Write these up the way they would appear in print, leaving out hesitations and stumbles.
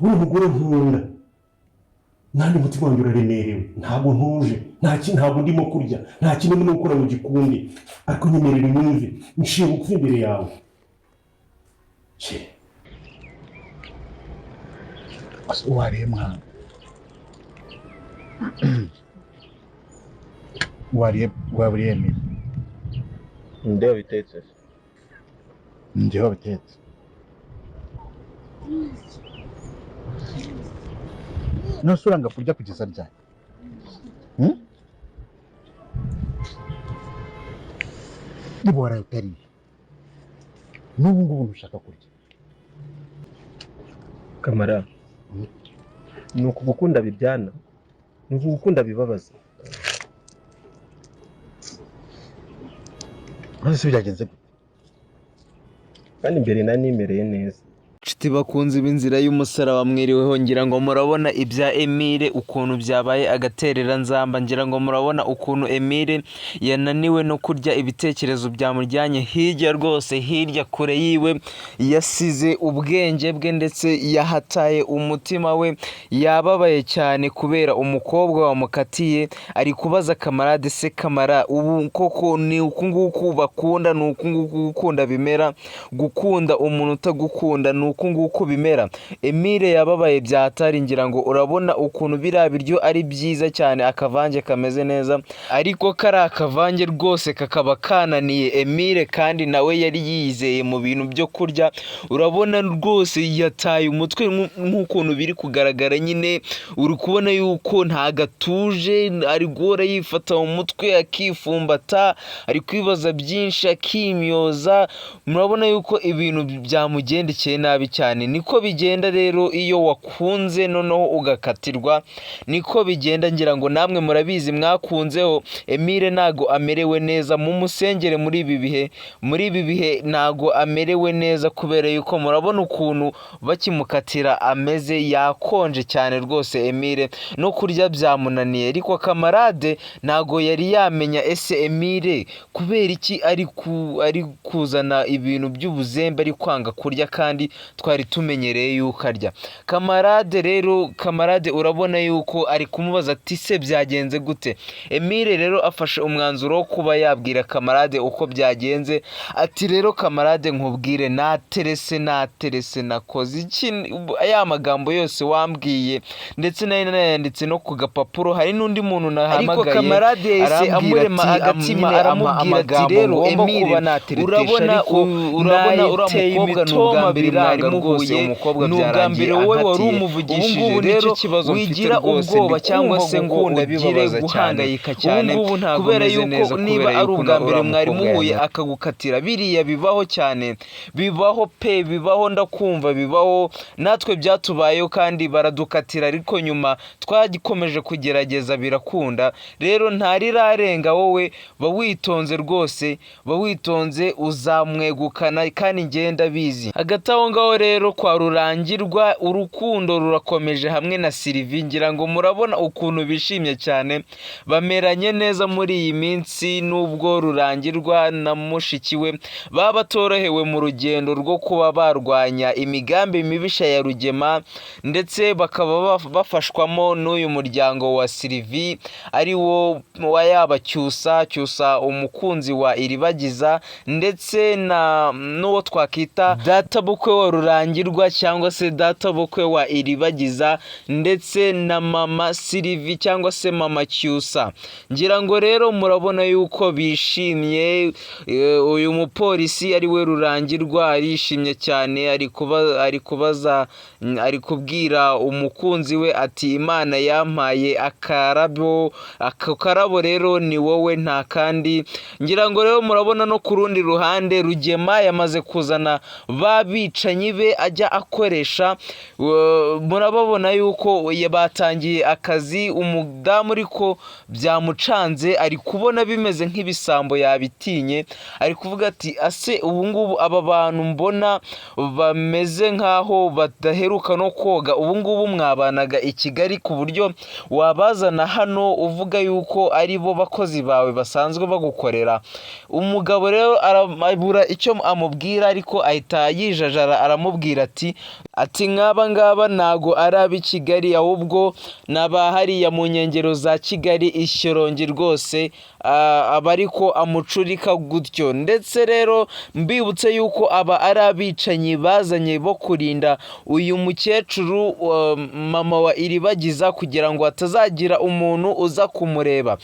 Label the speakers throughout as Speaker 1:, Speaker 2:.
Speaker 1: uri umugore nkunda nandi mutima wanjye uraremerewe ntabwo ntuje ntabwo ndimo kurya nta kintu ndimo gukora mu gikundi ariko nyemerera unyumve nshiye bugufi imbere yawe
Speaker 2: wariye mwana waburiye mi
Speaker 3: ndewe bitetse
Speaker 2: ndewe bitetse nusuranga kurya kugeza ryari niba waraye utariye n'ubu ngubu ntushaka kurya
Speaker 3: kamara ni ukugukunda bibyana ni ukugukunda bibabaza
Speaker 2: none byagenze gute
Speaker 3: kandi mbere nimereye neza
Speaker 4: nshuti bakunze b'inzira y'umusaraba mwiriweho ngira ngo murabona ibya Emile ukuntu byabaye agaterera nzamba ngira ngo murabona ukuntu Emile yananiwe no kurya ibitekerezo byamujyanye hirya rwose hirya kure yiwe yasize ubwenge bwe ndetse yahataye umutima we yababaye cyane kubera umukobwa wamukatiye ari kubaza kamarade se kamara ubu koko ni uku nguku bakunda ni uku nguku gukunda bimera gukunda umuntu utagukunda ni uku nguku bimera Emile yababaye byatari ngira ngo urabona ukuntu biriya biryo ari byiza cyane akavange kameze neza ariko kari akavange rwose kakaba kananiye Emile kandi nawe yari yizeye mu bintu byo kurya urabona rwose yataye umutwe nk'ukuntu biri kugaragara nyine uri kubona yuko nta gatuje ari guhora yifata mu mutwe akifumbata ari kwibaza byinshi akimyoza murabona yuko ibintu byamugendekeye nabi cyane niko bigenda rero iyo wakunze noneho ugakatirwa niko bigenda ngira ngo namwe murabizi mwakunzeho Emile nago amerewe neza mu musengere muri ibi bihe nago amerewe neza kubera yuko murabona ukuntu bakimukatira ameze yakonje cyane rwose Emile no kurya byamunaniye ariko kamarade nago yari yamenya ese Emile kubera iki ari kuzana ibintu by'ubuzembe ari kwanga kurya kandi twari tumenyereye yuko arya kamarade urabona yuko ari kumubaza ati se byagenze gute Emile rero afashe umwanzuro wo kuba yabwira kamarade uko byagenze ati rero kamarade nkubwire naterese nakoze iki aya magambo yose wambwiye ndetse nayo nayanditse no ku gapapuro hari n'undi muntu nahamagaye ariko kamarade yese amurema agatima aramubwira ati rero Emile urabona uramukobwa n'ubwambere mwari muhuye n'ubwambere wowe wari umuvugishije rero wigira ubwoba cyangwa se ngo ugire guhangayika cyane kubera yuko niba ari ubwambere mwari muhuye akagukatira biriya bibaho cyane bibaho ndakumva bibaho natwe byatubayeho kandi baradukatira ariko nyuma twagikomeje kugerageza birakunda rero ntarirarenga wowe bawitonze rwose bawitonze uzamwegukana kandi ngenda bizi hagati aho ngaho rero kwa Rurangirwa urukundo rurakomeje hamwe na Sylvie ngira ngo murabona ukuntu bishimye cyane bameranye neza muri iyi minsi nubwo Rurangirwa na mushiki we baba batorohewe mu rugendo rwo kuba barwanya imigambi mibisha ya Rugema ndetse bakaba bafashwamo n'uyu muryango wa Sylvie ari wo wayabacyusa umukunzi wa Iribagiza ndetse n'uwo twakita data bukwe wa Rurangirwa cyangwa se data bukwe wa Iribagiza ndetse na mama Sylvie cyangwa se mama Cyusa ngira ngo rero murabona yuko bishimye uyu mupolisi ari we Rurangirwa arishimye cyane ari kubwira umukunzi we ati Imana yampaye akarabo rero ni wowe nta kandi ngira ngo rero murabona no ku rundi ruhande Rugema yamaze kuzana babicanyi be ajya akoresha murababona yuko batangiye akazi umudamu ariko byamucanze ari kubona bimeze nk'ibisambo yabitinye ari kuvuga ati ase ubu ngubu aba bantu mbona bameze nkaho badaheruka no koga ubu ngubu mwabanaga i Kigali ku buryo wabazana hano uvuga yuko ari bo bakozi bawe basanzwe bagukorera umugabo rero arabura icyo amubwira ariko ahita yijajara aramubwira ati nk'aba ngaba ntago ari ab'i Kigali ahubwo n'aba hariya mu nkengero za Kigali Ishyorongi rwose, aba ariko amucurika gutyo. Ndetse rero mbibutse yuko aba ari abicanyi bazanye bo kurinda uyu mukecuru mama wa Iribagiza kugira ngo hatazagira umuntu uza kumureba,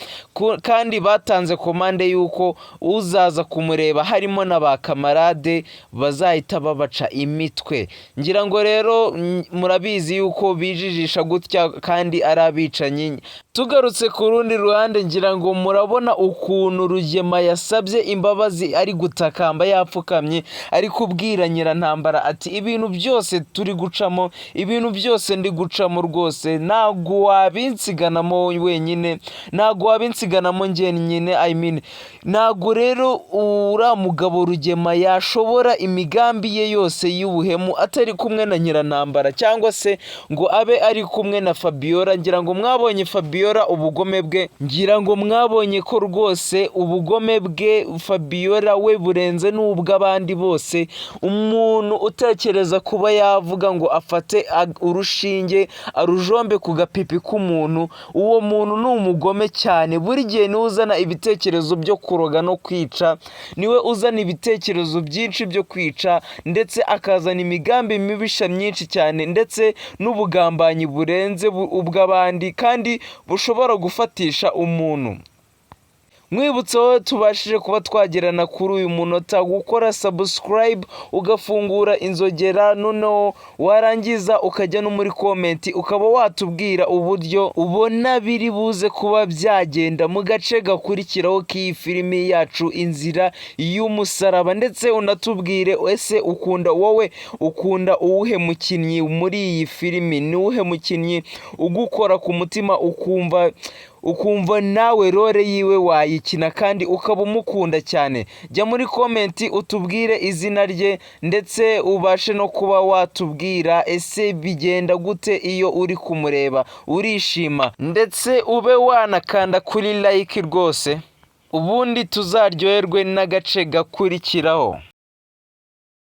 Speaker 4: kandi batanze komande yuko uzaza kumureba harimo na ba kamarade bazahita babaca imitwe. Ngira ngo rero murabizi yuko bijijisha gutya kandi ari abicanyi. Tugarutse ku rundi ruhande, ngira ngo murabona ukuntu Rugema yasabye imbabazi ari gutakamba yapfukamye, ari kubwira Nyirantambara ati ibintu byose turi gucamo, ibintu byose ndi gucamo rwose ntago wabinsiganamo wenyine, ntago wabinsiganamo njyenyine, ntago rero uriya mugabo Rugema yashobora imigambi ye yose y'ubuhemu atari kumwe na Nyirantambara cyangwa se ngo abe ari kumwe na Fabiola. Ngira ngo mwabonye Fabiola ubugome bwe, ngira ngo mwabonye ko rwose ubugome bwe Fabiola we burenze n'ubw'abandi bose. Umuntu utekereza kuba yavuga ngo afate urushinge arujombe ku gapipi k'umuntu, uwo muntu ni umugome cyane. Buri gihe niwe uzana ibitekerezo byo kuroga no kwica, niwe uzana ibitekerezo byinshi byo kwica, ndetse akazana imigambi mibisha myinshi cyane, ndetse n'ubugambanyi burenze ubw'abandi kandi bushobora gufatisha umuntu. Mwibutse wowe tubashije kuba twagerana kuri uyu munota gukora subscribe ugafungura inzogera, noneho warangiza ukajya no muri comment ukaba watubwira uburyo ubona biri buze kuba byagenda mu gace gakurikiraho k'iyi filimi yacu Inzira y'Umusaraba. Ndetse unatubwire ese ukunda uwuhe mukinnyi muri iyi filimi, ni uwuhe mukinnyi ugukora ku mutima ukumva nawe role yiwe wayikina kandi ukaba umukunda cyane. Jya muri comment utubwire izina rye, ndetse ubashe no kuba watubwira ese bigenda gute iyo uri kumureba, urishima, ndetse ube wanakanda kuri like rwose, ubundi tuzaryoherwe n'agace gakurikiraho.